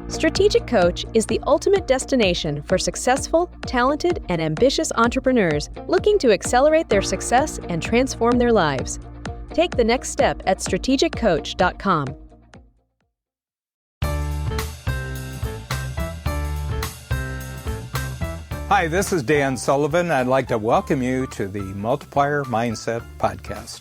Strategic Coach is the ultimate destination for successful, talented, and ambitious entrepreneurs looking to accelerate their success and transform their lives. Take the next step at strategiccoach.com. Hi, this is Dan Sullivan. I'd like to welcome you to the Multiplier Mindset Podcast.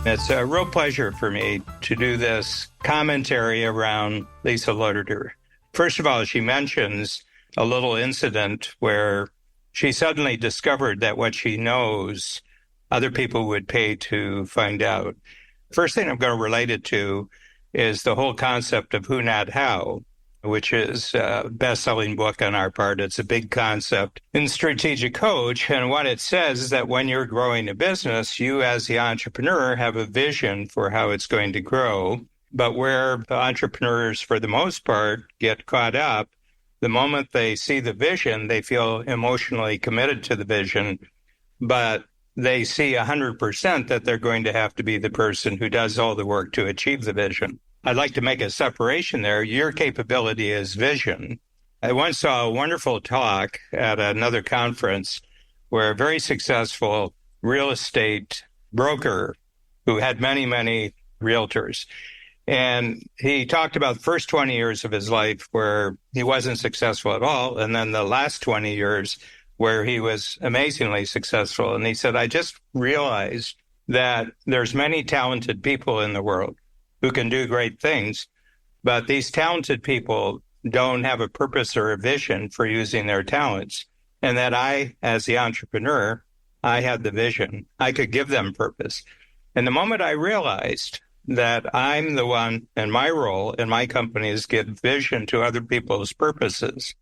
It's a real pleasure for me to do this commentary around Lisa Larter. First of all, she mentions a little incident where she suddenly discovered that what she knows, other people would pay to find out. First thing I'm going to relate it to is the whole concept of who, not how, which is a best-selling book on our part. It's a big concept in Strategic Coach. And what it says is that when you're growing a business, you as the entrepreneur have a vision for how it's going to grow. But where the entrepreneurs, for the most part, get caught up, the moment they see the vision, they feel emotionally committed to the vision, but they see 100% that they're going to have to be the person who does all the work to achieve the vision. I'd like to make a separation there. Your capability is vision. I once saw a wonderful talk at another conference where a very successful real estate broker who had many, many realtors. And he talked about the first 20 years of his life where he wasn't successful at all, and then the last 20 years where he was amazingly successful. And he said, I just realized that there's many talented people in the world who can do great things, but these talented people don't have a purpose or a vision for using their talents. And that I, as the entrepreneur, I had the vision. I could give them purpose. And the moment I realized that I'm the one, and my role in my company is give vision to other people's purposes,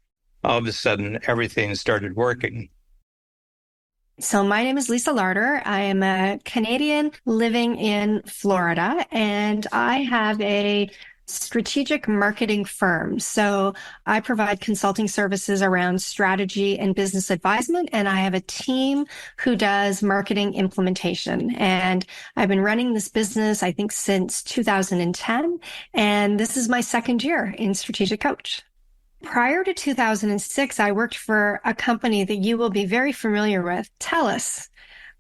all of a sudden everything started working. So my name is Lisa Larter. I am a Canadian living in Florida, and I have a strategic marketing firm. So I provide consulting services around strategy and business advisement, and I have a team who does marketing implementation. And I've been running this business, I think, since 2010, and this is my second year in Strategic Coach. Prior to 2006, I worked for a company that you will be very familiar with, TELUS.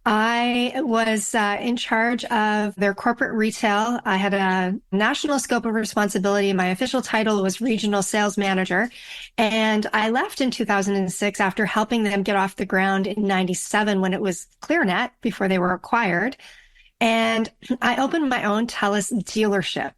I was in charge of their corporate retail. I had a national scope of responsibility. My official title was regional sales manager. And I left in 2006 after helping them get off the ground in 97 when it was ClearNet before they were acquired. And I opened my own TELUS dealership.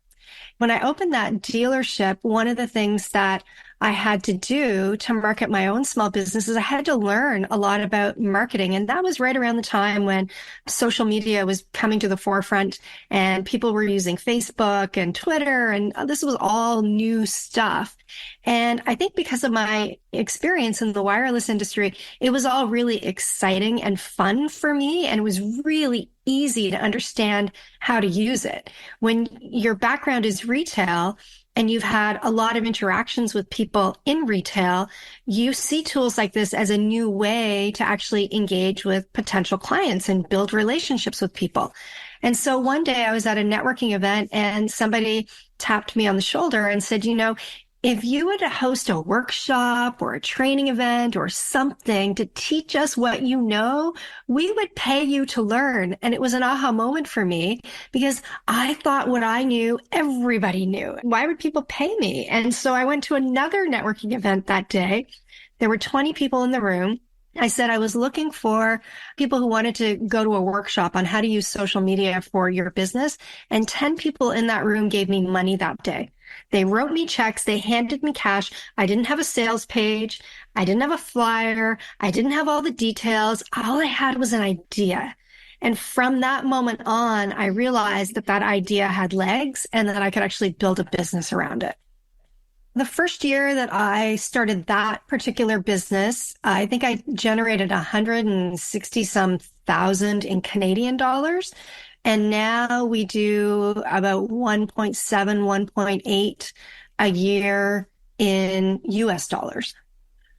When I opened that dealership, one of the things that I had to do to market my own small businesses, I had to learn a lot about marketing. And that was right around the time when social media was coming to the forefront and people were using Facebook and Twitter. And this was all new stuff. And I think because of my experience in the wireless industry, it was all really exciting and fun for me. And it was really easy to understand how to use it. When your background is retail, and you've had a lot of interactions with people in retail, you see tools like this as a new way to actually engage with potential clients and build relationships with people. And so one day I was at a networking event and somebody tapped me on the shoulder and said, you know, if you were to host a workshop or a training event or something to teach us what you know, we would pay you to learn. And it was an aha moment for me because I thought what I knew, everybody knew. Why would people pay me? And so I went to another networking event that day. There were 20 people in the room. I said I was looking for people who wanted to go to a workshop on how to use social media for your business. And 10 people in that room gave me money that day. They wrote me checks. They handed me cash. I didn't have a sales page. I didn't have a flyer. I didn't have all the details. All I had was an idea. And from that moment on, I realized that that idea had legs and that I could actually build a business around it. The first year that I started that particular business, I think I generated 160 some thousand in Canadian dollars. And now we do about 1.7, 1.8 a year in US dollars.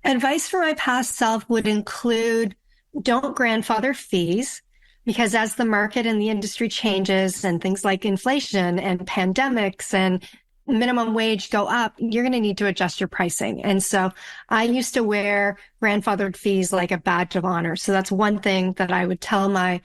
Advice for my past self would include don't grandfather fees, because as the market and the industry changes and things like inflation and pandemics and minimum wage go up, you're going to need to adjust your pricing. And so I used to wear grandfathered fees like a badge of honor. So that's one thing that I would tell my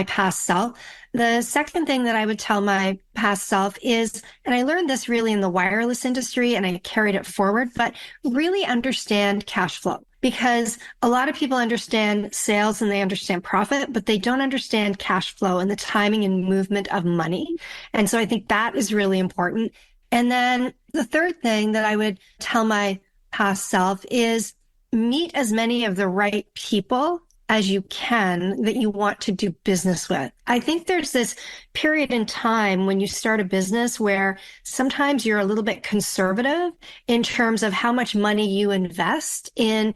past self. The second thing that I would tell my past self is, and I learned this really in the wireless industry and I carried it forward, but really understand cash flow. Because a lot of people understand sales and they understand profit, but they don't understand cash flow and the timing and movement of money. And so I think that is really important. And then the third thing that I would tell my past self is meet as many of the right people as you can that you want to do business with. I think there's this period in time when you start a business where sometimes you're a little bit conservative in terms of how much money you invest in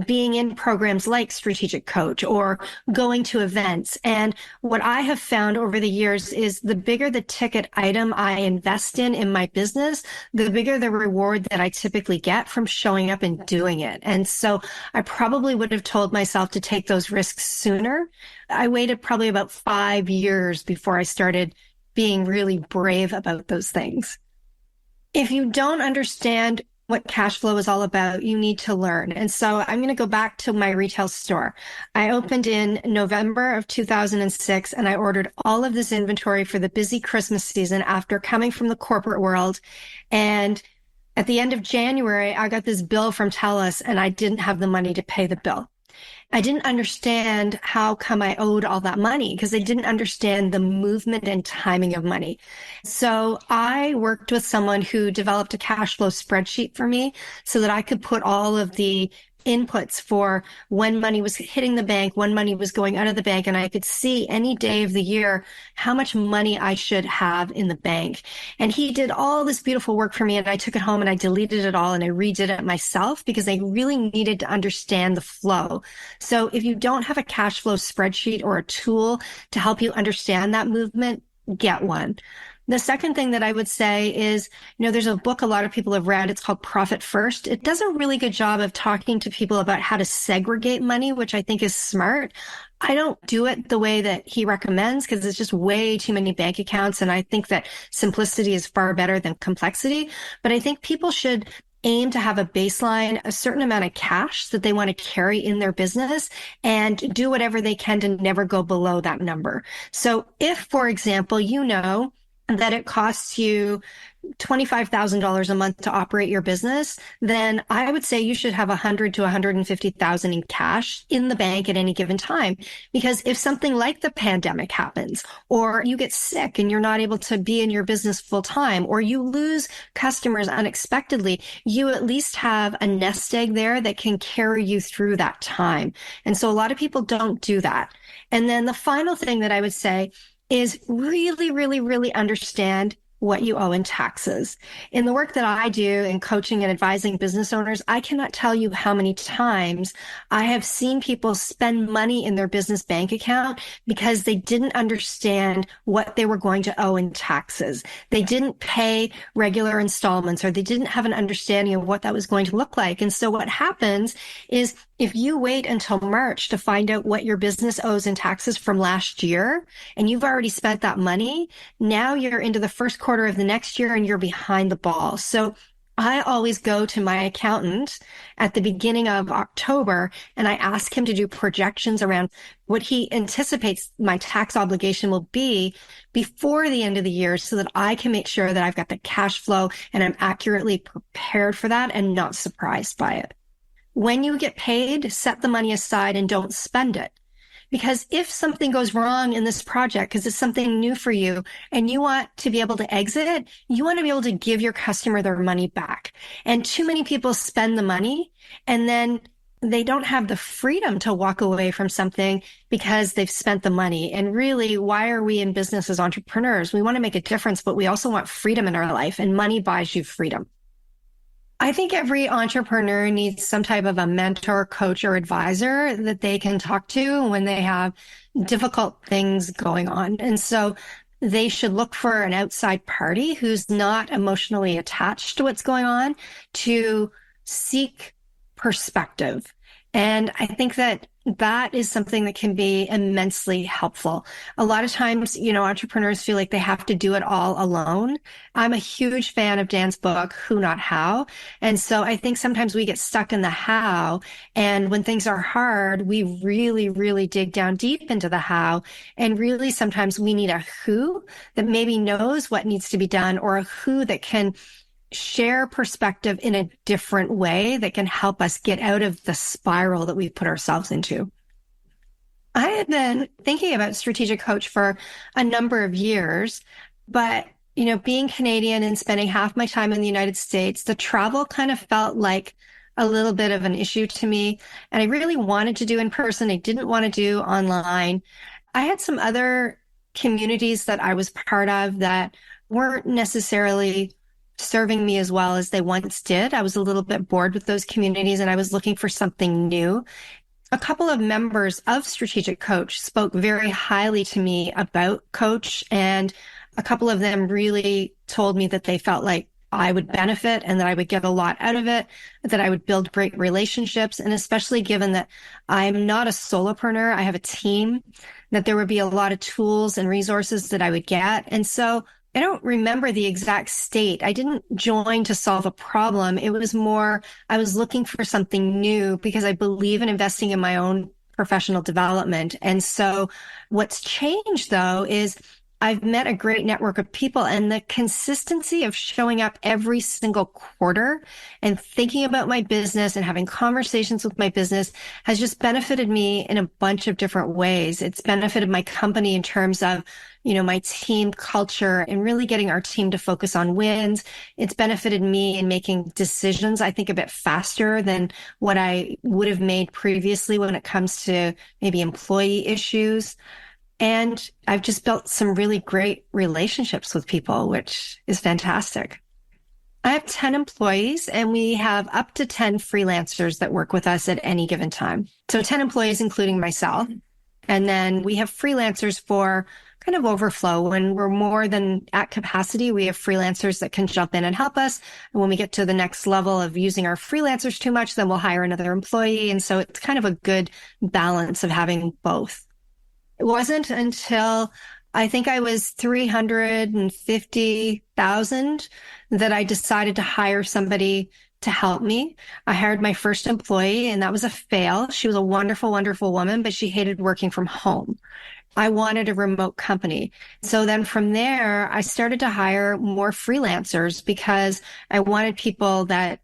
being in programs like Strategic Coach or going to events. And what I have found over the years is the bigger the ticket item I invest in my business, the bigger the reward that I typically get from showing up and doing it. And so I probably would have told myself to take those risks sooner. I waited probably about 5 years before I started being really brave about those things. If you don't understand what cash flow is all about, you need to learn. And so I'm going to go back to my retail store. I opened in November of 2006 and I ordered all of this inventory for the busy Christmas season after coming from the corporate world. And at the end of January, I got this bill from TELUS and I didn't have the money to pay the bill. I didn't understand how come I owed all that money because I didn't understand the movement and timing of money. So I worked with someone who developed a cash flow spreadsheet for me so that I could put all of the inputs for when money was hitting the bank, when money was going out of the bank, and I could see any day of the year how much money I should have in the bank. And he did all this beautiful work for me, and I took it home and I deleted it all and I redid it myself because I really needed to understand the flow. So if you don't have a cash flow spreadsheet or a tool to help you understand that movement, get one. The second thing that I would say is, there's a book a lot of people have read. It's called Profit First. It does a really good job of talking to people about how to segregate money, which I think is smart. I don't do it the way that he recommends because it's just way too many bank accounts. And I think that simplicity is far better than complexity. But I think people should aim to have a baseline, a certain amount of cash that they want to carry in their business and do whatever they can to never go below that number. So if, for example, that it costs you $25,000 a month to operate your business, then I would say you should have $100,000 to $150,000 in cash in the bank at any given time. Because if something like the pandemic happens, or you get sick and you're not able to be in your business full time, or you lose customers unexpectedly, you at least have a nest egg there that can carry you through that time. And so a lot of people don't do that. And then the final thing that I would say is really, really, really understand what you owe in taxes. In the work that I do in coaching and advising business owners, I cannot tell you how many times I have seen people spend money in their business bank account because they didn't understand what they were going to owe in taxes. They didn't pay regular installments, or they didn't have an understanding of what that was going to look like. And so what happens is if you wait until March to find out what your business owes in taxes from last year, and you've already spent that money, now you're into the first quarter of the next year and you're behind the ball. So I always go to my accountant at the beginning of October and I ask him to do projections around what he anticipates my tax obligation will be before the end of the year so that I can make sure that I've got the cash flow and I'm accurately prepared for that and not surprised by it. When you get paid, set the money aside and don't spend it. Because if something goes wrong in this project, because it's something new for you and you want to be able to exit it, you want to be able to give your customer their money back. And too many people spend the money and then they don't have the freedom to walk away from something because they've spent the money. And really, why are we in business as entrepreneurs? We want to make a difference, but we also want freedom in our life, and money buys you freedom. I think every entrepreneur needs some type of a mentor, coach, or advisor that they can talk to when they have difficult things going on. And so they should look for an outside party who's not emotionally attached to what's going on to seek perspective. And I think that that is something that can be immensely helpful. A lot of times, entrepreneurs feel like they have to do it all alone. I'm a huge fan of Dan's book, Who Not How. And so I think sometimes we get stuck in the how. And when things are hard, we really, really dig down deep into the how. And really, sometimes we need a who that maybe knows what needs to be done, or a who that can share perspective in a different way that can help us get out of the spiral that we've put ourselves into. I had been thinking about strategic coach for a number of years, but being Canadian and spending half my time in the United States, the travel kind of felt like a little bit of an issue to me. And I really wanted to do in person. I didn't want to do online. I had some other communities that I was part of that weren't necessarily serving me as well as they once did. I was a little bit bored with those communities and I was looking for something new. A couple of members of Strategic Coach spoke very highly to me about Coach, and a couple of them really told me that they felt like I would benefit and that I would get a lot out of it, that I would build great relationships. And especially given that I'm not a solopreneur, I have a team, that there would be a lot of tools and resources that I would get. And so I don't remember the exact state. I didn't join to solve a problem. It was more, I was looking for something new because I believe in investing in my own professional development. And so what's changed though is I've met a great network of people, and the consistency of showing up every single quarter and thinking about my business and having conversations with my business has just benefited me in a bunch of different ways. It's benefited my company in terms of, my team culture and really getting our team to focus on wins. It's benefited me in making decisions, I think, a bit faster than what I would have made previously when it comes to maybe employee issues. And I've just built some really great relationships with people, which is fantastic. I have 10 employees and we have up to 10 freelancers that work with us at any given time. So 10 employees, including myself. And then we have freelancers for kind of overflow. When we're more than at capacity, we have freelancers that can jump in and help us. And when we get to the next level of using our freelancers too much, then we'll hire another employee. And so it's kind of a good balance of having both. It wasn't until I think I was 350,000 that I decided to hire somebody to help me. I hired my first employee and that was a fail. She was a wonderful, wonderful woman, but she hated working from home. I wanted a remote company. So then from there, I started to hire more freelancers because I wanted people that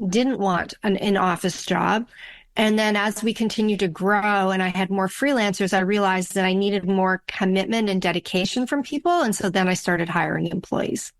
didn't want an in-office job. And then as we continued to grow and I had more freelancers, I realized that I needed more commitment and dedication from people. And so then I started hiring employees.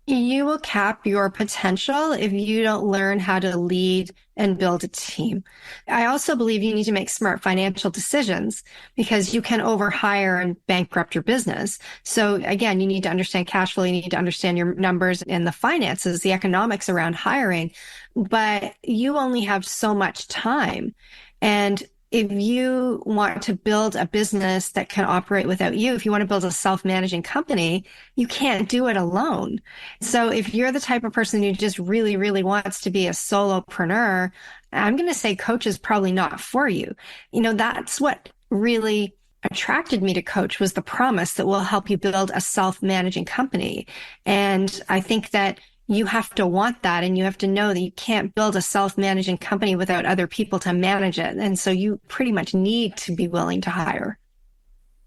You will cap your potential if you don't learn how to lead and build a team. I also believe you need to make smart financial decisions because you can overhire and bankrupt your business. So again, you need to understand cash flow. You need to understand your numbers and the finances, the economics around hiring, but you only have so much time. And if you want to build a business that can operate without you, if you want to build a self-managing company, you can't do it alone. So if you're the type of person who just really, really wants to be a solopreneur, I'm going to say Coach is probably not for you. That's what really attracted me to Coach, was the promise that we'll help you build a self-managing company. And I think that you have to want that, and you have to know that you can't build a self-managing company without other people to manage it. And so you pretty much need to be willing to hire.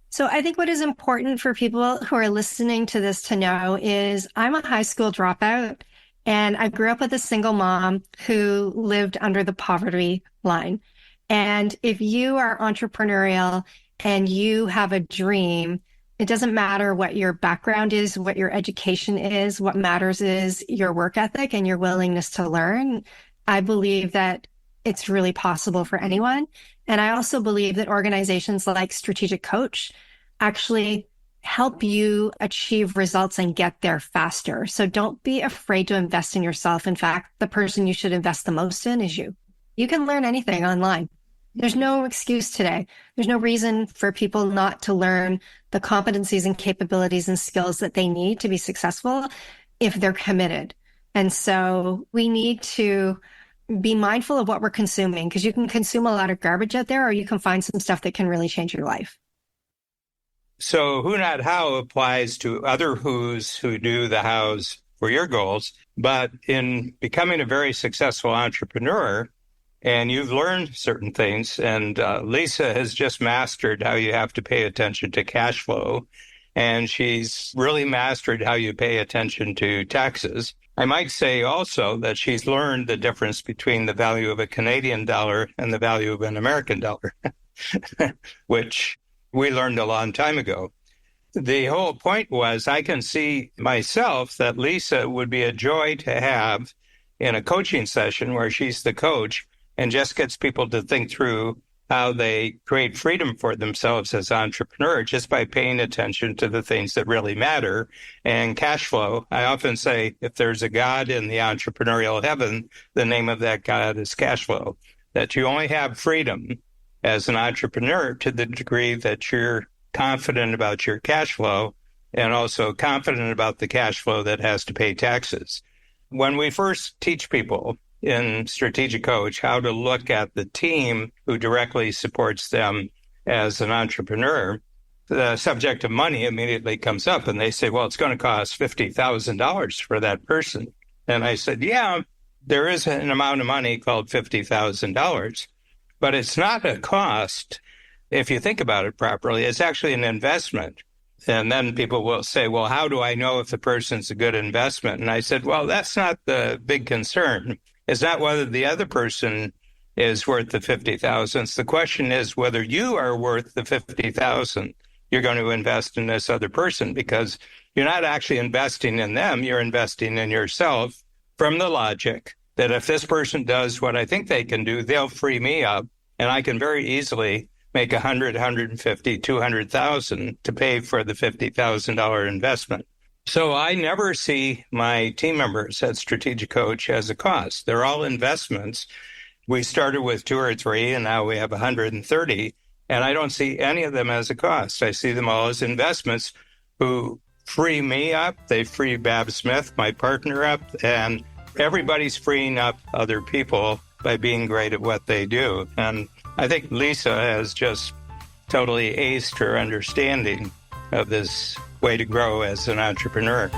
So I think what is important for people who are listening to this to know is I'm a high school dropout, and I grew up with a single mom who lived under the poverty line. And if you are entrepreneurial and you have a dream, it doesn't matter what your background is, what your education is. What matters is your work ethic and your willingness to learn. I believe that it's really possible for anyone. And I also believe that organizations like Strategic Coach actually help you achieve results and get there faster. So don't be afraid to invest in yourself. In fact, the person you should invest the most in is you. You can learn anything online. There's no excuse today. There's no reason for people not to learn the competencies and capabilities and skills that they need to be successful if they're committed. And so we need to be mindful of what we're consuming, because you can consume a lot of garbage out there, or you can find some stuff that can really change your life. So who, not how applies to other who's who do the hows for your goals. But in becoming a very successful entrepreneur, and you've learned certain things, and Lisa has just mastered how you have to pay attention to cash flow, and she's really mastered how you pay attention to taxes. I might say also that she's learned the difference between the value of a Canadian dollar and the value of an American dollar, which we learned a long time ago. The whole point was I can see myself that Lisa would be a joy to have in a coaching session where she's the coach and just gets people to think through how they create freedom for themselves as entrepreneurs just by paying attention to the things that really matter. And cash flow, I often say, if there's a God in the entrepreneurial heaven, the name of that God is cash flow. That you only have freedom as an entrepreneur to the degree that you're confident about your cash flow and also confident about the cash flow that has to pay taxes. When we first teach people in Strategic Coach how to look at the team who directly supports them as an entrepreneur, the subject of money immediately comes up and they say, well, it's going to cost $50,000 for that person. And I said, yeah, there is an amount of money called $50,000, but it's not a cost. If you think about it properly, it's actually an investment. And then people will say, well, how do I know if the person's a good investment? And I said, well, that's not the big concern. It's not whether the other person is worth the $50,000. The question is whether you are worth the $50,000 you're going to invest in this other person, because you're not actually investing in them. You're investing in yourself from the logic that if this person does what I think they can do, they'll free me up and I can very easily make $100,000, $150,000, $200,000 to pay for the $50,000 investment. So I never see my team members at Strategic Coach as a cost. They're all investments. We started with 2 or 3, and now we have 130, and I don't see any of them as a cost. I see them all as investments who free me up. They free Bab Smith, my partner, up, and everybody's freeing up other people by being great at what they do. And I think Lisa has just totally aced her understanding of this way to grow as an entrepreneur.